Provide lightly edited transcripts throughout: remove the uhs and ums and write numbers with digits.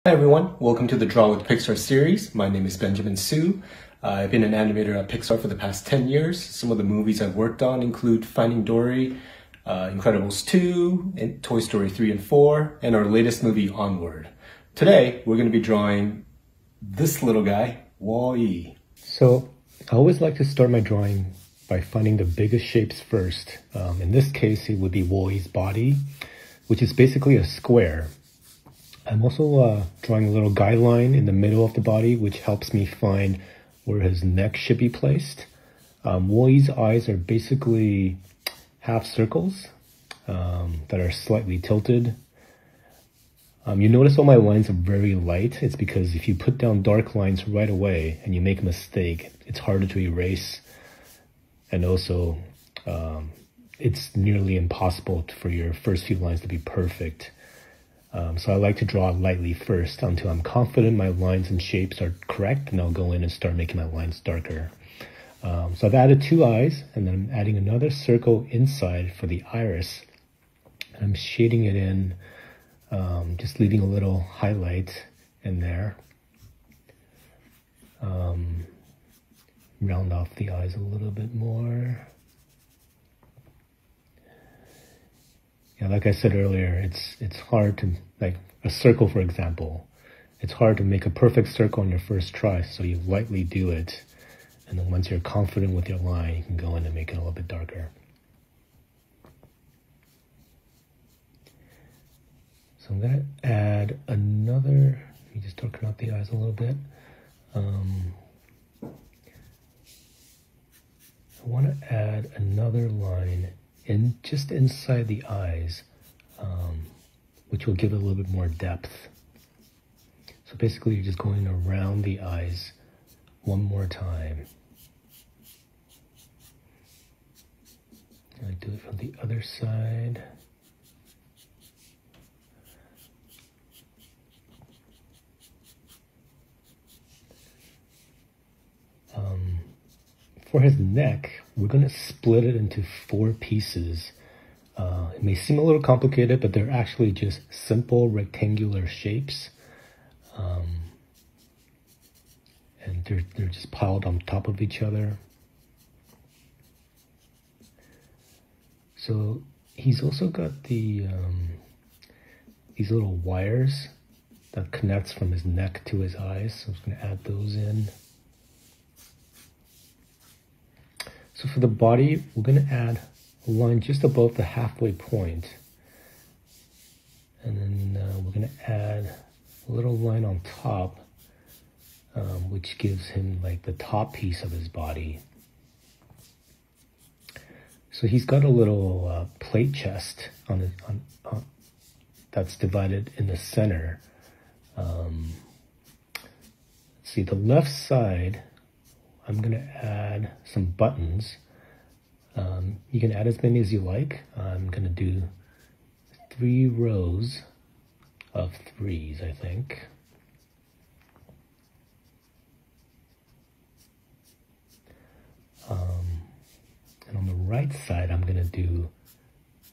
Hi everyone, welcome to the Draw with Pixar series. My name is Ben Su. I've been an animator at Pixar for the past 10 years. Some of the movies I've worked on include Finding Dory, Incredibles 2, and Toy Story 3 and 4, and our latest movie, Onward. Today, we're going to be drawing this little guy, Wally. So, I always like to start my drawing by finding the biggest shapes first. In this case, it would be Wally's body, which is basically a square. I'm also drawing a little guideline in the middle of the body, which helps me find where his neck should be placed. Wally's eyes are basically half circles that are slightly tilted. You notice all my lines are very light. It's because if you put down dark lines right away and you make a mistake, it's harder to erase. And also, it's nearly impossible for your first few lines to be perfect. So I like to draw lightly first until I'm confident my lines and shapes are correct, and I'll go in and start making my lines darker. So I've added 2 eyes, and then I'm adding another circle inside for the iris. I'm shading it in, just leaving a little highlight in there. Round off the eyes a little bit more. Yeah, like I said earlier, it's hard to, like a circle, for example, it's hard to make a perfect circle on your first try, so you lightly do it, and then once you're confident with your line, you can go in and make it a little bit darker. So I'm going to add another, let me just darken out the eyes a little bit. I want to add another line just inside the eyes, which will give it a little bit more depth. So basically you're just going around the eyes one more time. I do it from the other side. For his neck, we're going to split it into 4 pieces. It may seem a little complicated, but they're actually just simple rectangular shapes. And they're just piled on top of each other. So he's also got these little wires that connects from his neck to his eyes. So I'm just going to add those in. So for the body, we're going to add a line just above the halfway point. And then we're going to add a little line on top, which gives him like the top piece of his body. So he's got a little plate chest on that's divided in the center. Let's see, the left side, I'm going to add some buttons. You can add as many as you like. I'm going to do 3 rows of 3s, I think. And on the right side, I'm going to do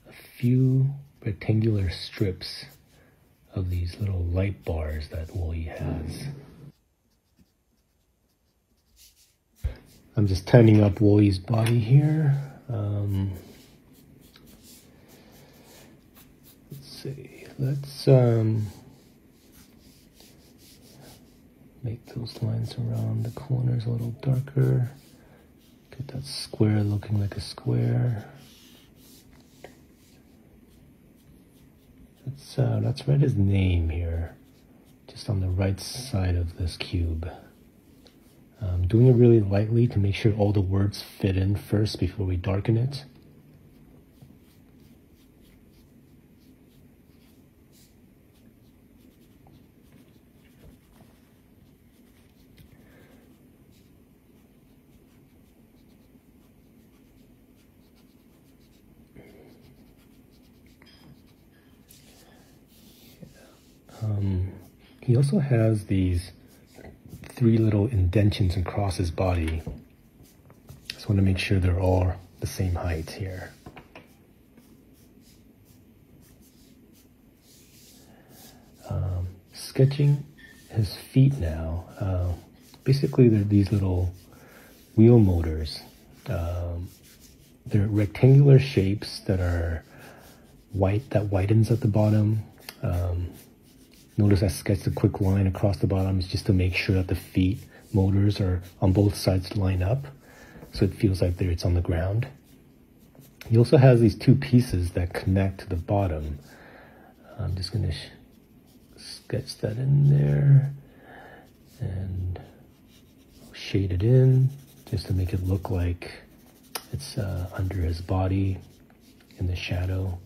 a few rectangular strips of these little light bars that Wally has. I'm just tightening up Wally's body here. Let's see. Let's make those lines around the corners a little darker. Get that square looking like a square. Let's write his name here, just on the right side of this cube. Doing it really lightly to make sure all the words fit in first before we darken it. He also has these 3 little indentions across his body. Just want to make sure they're all the same height here. sketching his feet now. Basically, they're these little wheel motors. They're rectangular shapes that are white, that whitens at the bottom. Notice I sketched a quick line across the bottom just to make sure that the feet motors are on both sides line up, so it feels like it's on the ground. He also has these two pieces that connect to the bottom. I'm just going to sketch that in there and shade it in just to make it look like it's under his body in the shadow.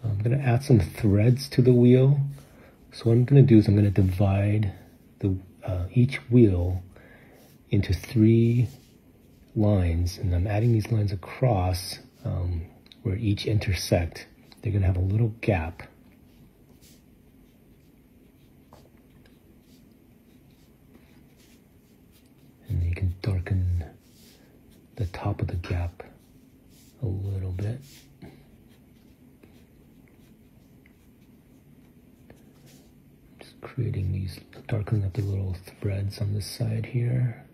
I'm going to add some threads to the wheel. So what I'm going to do is I'm going to divide each wheel into 3 lines, and I'm adding these lines across where each intersect. They're going to have a little gap. And you can darken the top of the gap a little bit. Just creating these, darkening up the little threads on this side here.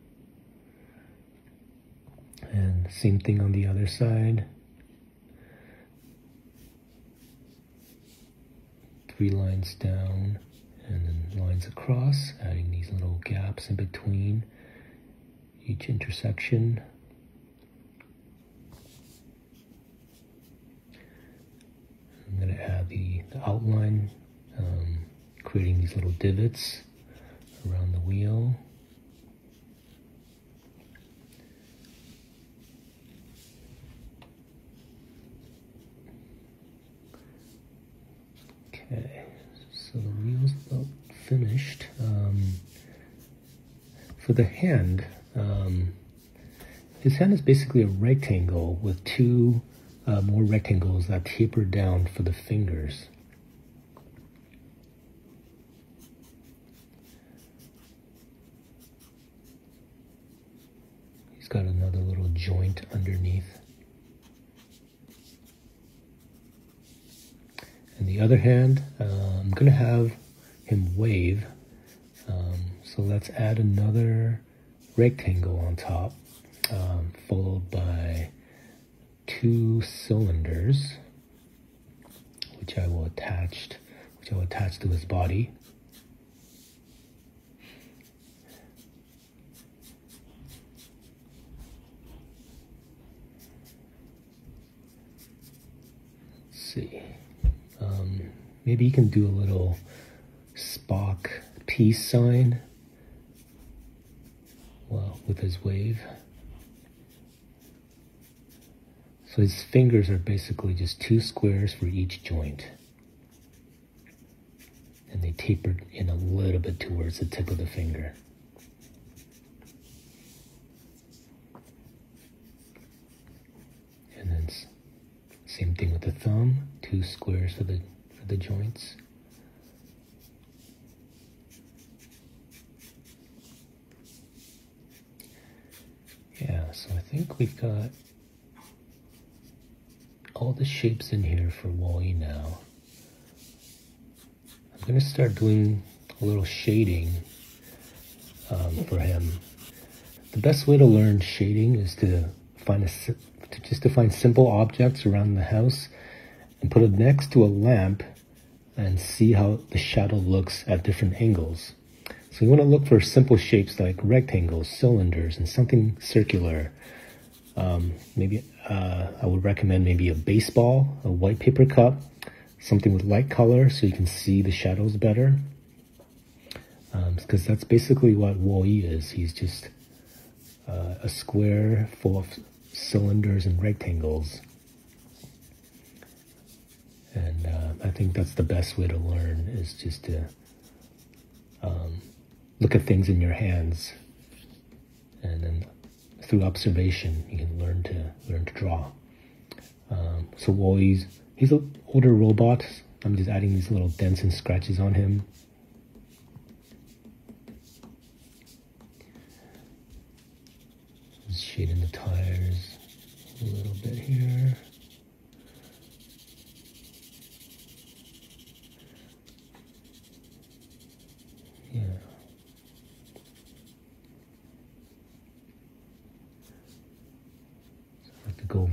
And same thing on the other side. 3 lines down and then lines across, adding these little gaps in between each intersection. I'm going to add the outline, creating these little divots around the wheel. Okay, so the wheel's about finished. For the hand, his hand is basically a rectangle with 2 more rectangles that taper down for the fingers. He's got another little joint underneath. And the other hand, I'm going to have him wave. So let's add another rectangle on top, followed by 2 cylinders, which I will attach to his body. Let's see. Maybe you can do a little Spock peace sign, well, with his wave. So his fingers are basically just 2 squares for each joint. And they tapered in a little bit towards the tip of the finger. And then same thing with the thumb, 2 squares for the joints. Yeah, so I think we've got all the shapes in here for Wally now. I'm going to start doing a little shading for him. The best way to learn shading is to find simple objects around the house and put it next to a lamp and see how the shadow looks at different angles. So you want to look for simple shapes like rectangles, cylinders, and something circular. Maybe I would recommend maybe a baseball, a white paper cup, something with light color so you can see the shadows better. Because that's basically what Wally is. He's just a square full of cylinders and rectangles. And I think that's the best way to learn, is just to look at things in your hands, and then through observation you can learn to draw. So Wally's, he's an older robot. I'm just adding these little dents and scratches on him. Just shading the tires a little bit here.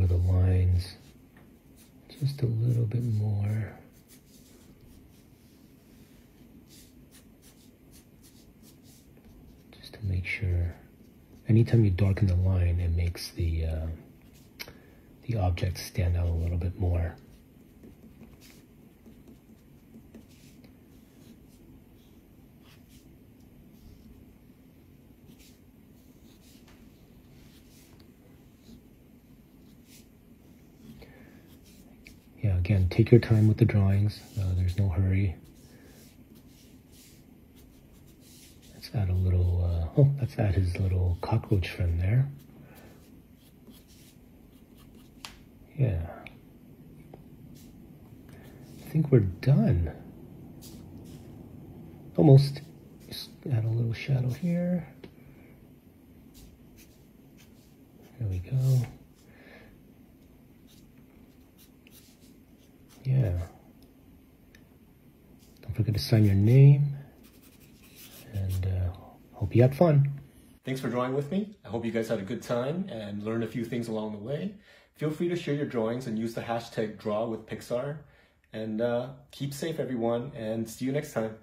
over the lines just a little bit more. Just to make sure. Anytime you darken the line, it makes the object stand out a little bit more. Yeah, again, take your time with the drawings. There's no hurry. Let's add a little, let's add his little cockroach friend there. Yeah. I think we're done. Almost. Just add a little shadow here. There we go. Yeah. Don't forget to sign your name, and hope you had fun. Thanks for drawing with me. I hope you guys had a good time and learned a few things along the way. Feel free to share your drawings and use the hashtag #DrawWithPixar. And keep safe, everyone, and see you next time.